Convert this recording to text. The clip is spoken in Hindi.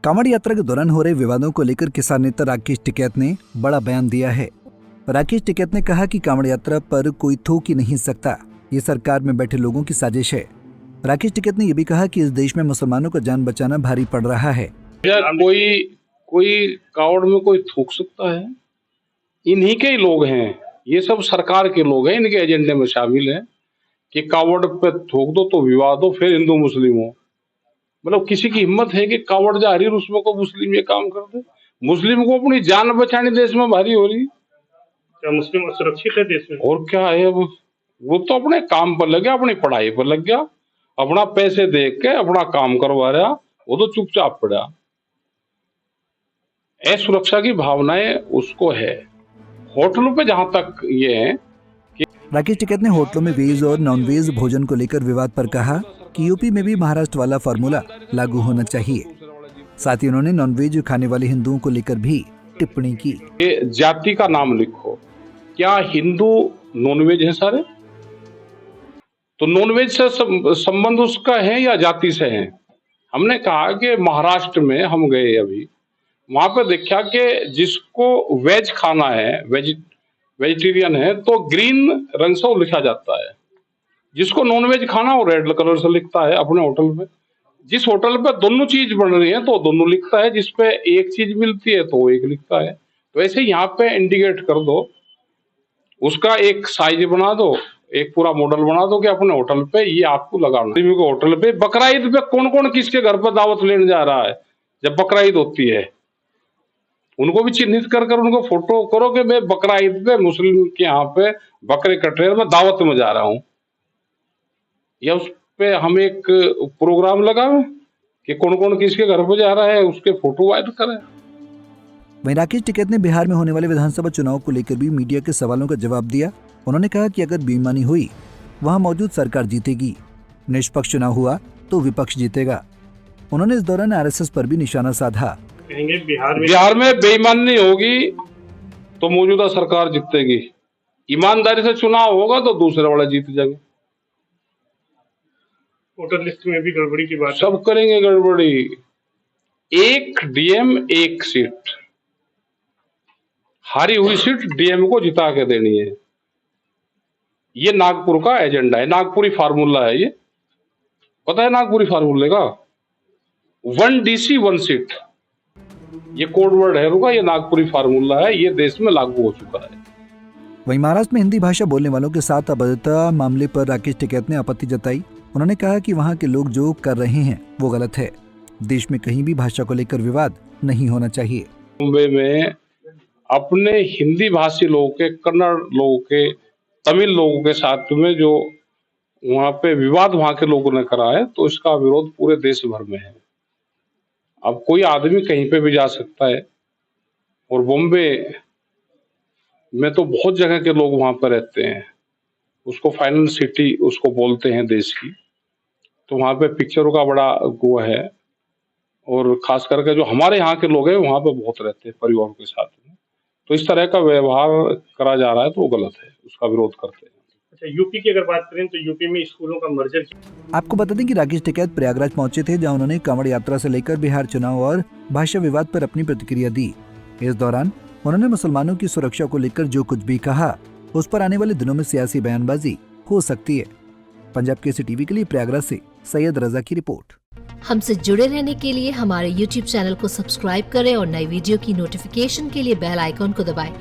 कांवड़ यात्रा के दौरान हो रहे विवादों को लेकर किसान नेता राकेश टिकैत ने बड़ा बयान दिया है। राकेश टिकैत ने कहा कि कांवड़ यात्रा पर कोई थोक ही नहीं सकता, ये सरकार में बैठे लोगों की साजिश है। राकेश टिकैत ने यह भी कहा कि इस देश में मुसलमानों का जान बचाना भारी पड़ रहा है। कोई कांवड़ में कोई थूक सकता है? इन्हीं के ही लोग हैं, ये सब सरकार के लोग हैं, इनके एजेंडे में शामिल है कि कांवड़ पे थूक दो तो विवाद हो, फिर हिंदू मुस्लिम हो। मतलब किसी की हिम्मत है कि कांवड़ जा रही है उसमें को मुस्लिम ये काम कर दे? मुस्लिम को अपनी जान बचानी देश में भारी हो रही। क्या मुस्लिम सुरक्षित है देश में? और क्या है, वो तो अपने काम पर लग गया, अपनी पढ़ाई पर लग गया, अपना पैसे देख के अपना काम करवा रहा, वो तो चुपचाप पड़ा। असुरक्षा की भावनाएं उसको है। होटलों पे जहां तक ये है कि राकेश टिकैत ने होटलों में वेज और नॉन वेज भोजन को लेकर विवाद पर कहा कि यूपी में भी महाराष्ट्र वाला फार्मूला लागू होना चाहिए। साथ ही उन्होंने नॉन वेज खाने वाले हिंदुओं को लेकर भी टिप्पणी की। जाति का नाम लिखो, क्या हिंदू नॉनवेज है सारे? तो नॉनवेज से संबंध उसका है या जाति से है? हमने कहा कि महाराष्ट्र में हम गए अभी, वहां पे देखा कि जिसको वेज खाना है, वेजिटेरियन है, तो ग्रीन रंग से लिखा जाता है। जिसको नॉनवेज खाना हो रेड कलर से लिखता है अपने होटल पे। जिस होटल पे दोनों चीज बन रही है तो दोनों लिखता है, जिसपे एक चीज मिलती है तो वो एक लिखता है। तो ऐसे यहाँ पे इंडिकेट कर दो, उसका एक साइज बना दो, एक पूरा मॉडल बना दो कि अपने होटल पे ये आपको लगाना। होटल पे बकरा ईद पे कौन कौन किसके घर पे दावत लेने जा रहा है? जब बकरा ईद होती है उनको भी चिन्हित कर उनको फोटो करो कि मैं बकरा ईद पे मुस्लिम के यहाँ पे बकरे कट रहे हैं, मैं दावत में जा रहा हूँ। या उस पे हम एक प्रोग्राम लगावे कि कौन कौन किसके घर पे जा रहा है, उसके फोटो वायरल करें। वहीं राकेश टिकैत ने बिहार में होने वाले विधानसभा चुनाव को लेकर भी मीडिया के सवालों का जवाब दिया। उन्होंने कहा कि अगर बेईमानी हुई वहां मौजूद सरकार जीतेगी, निष्पक्ष चुनाव हुआ तो विपक्ष जीतेगा। उन्होंने इस दौरान आरएसएस पर भी निशाना साधा। कहेंगे बिहार में बेईमानी होगी तो मौजूदा सरकार जीतेगी, ईमानदारी से चुनाव होगा तो दूसरे वाला जीत जाएंगे। वोटर लिस्ट में भी गड़बड़ी की बात सब करेंगे गड़बड़ी। एक डीएम एक सीट, हारी हुई सीट डीएम को जिता के देनी है। ये नागपुर का एजेंडा है, नागपुरी फार्मूला है। ये पता है नागपुरी फार्मूले का? 1 DC 1 सीट, ये कोड वर्ड है रुका, ये नागपुरी फार्मूला है, ये देश में लागू हो चुका है। वहीं महाराष्ट्र में हिंदी भाषा बोलने वालों के साथ अभद्रता मामले पर राकेश टिकैत ने आपत्ति जताई। उन्होंने कहा कि वहां के लोग जो कर रहे हैं वो गलत है। देश में कहीं भी भाषा को लेकर विवाद नहीं होना चाहिए। मुंबई में अपने हिंदी भाषी लोगों के, कन्नड़ लोगों के, तमिल लोगों के साथ में जो वहां पे विवाद वहां के लोगों ने करा है, तो इसका विरोध पूरे देश भर में है। अब कोई आदमी कहीं पे भी जा सकता है, और बॉम्बे में तो बहुत जगह के लोग वहां पर रहते हैं, उसको फाइनेंस सिटी उसको बोलते हैं देश की। तो वहां पे पिक्चरों का बड़ा वो है, और खास करके जो हमारे यहाँ के लोग हैं वहां पे बहुत रहते हैं परिवार के साथ में। तो इस तरह का व्यवहार करा जा रहा है तो वो गलत है, उसका विरोध करते हैं। अच्छा, यूपी की अगर बात करें तो यूपी में स्कूलों का मर्जर। आपको बता दें कि राकेश टिकैत प्रयागराज पहुंचे थे, जहां उन्होंने कांवड़ यात्रा से लेकर बिहार चुनाव और भाषा विवाद पर अपनी प्रतिक्रिया दी। इस दौरान उन्होंने मुसलमानों की सुरक्षा को लेकर जो कुछ भी कहा, उस पर आने वाले दिनों में सियासी बयानबाजी हो सकती है। पंजाब केसरी टीवी के लिए प्रयागराज से सैयद रजा की रिपोर्ट। हमसे जुड़े रहने के लिए हमारे YouTube चैनल को सब्सक्राइब करें और नई वीडियो की नोटिफिकेशन के लिए बेल आइकॉन को दबाएं।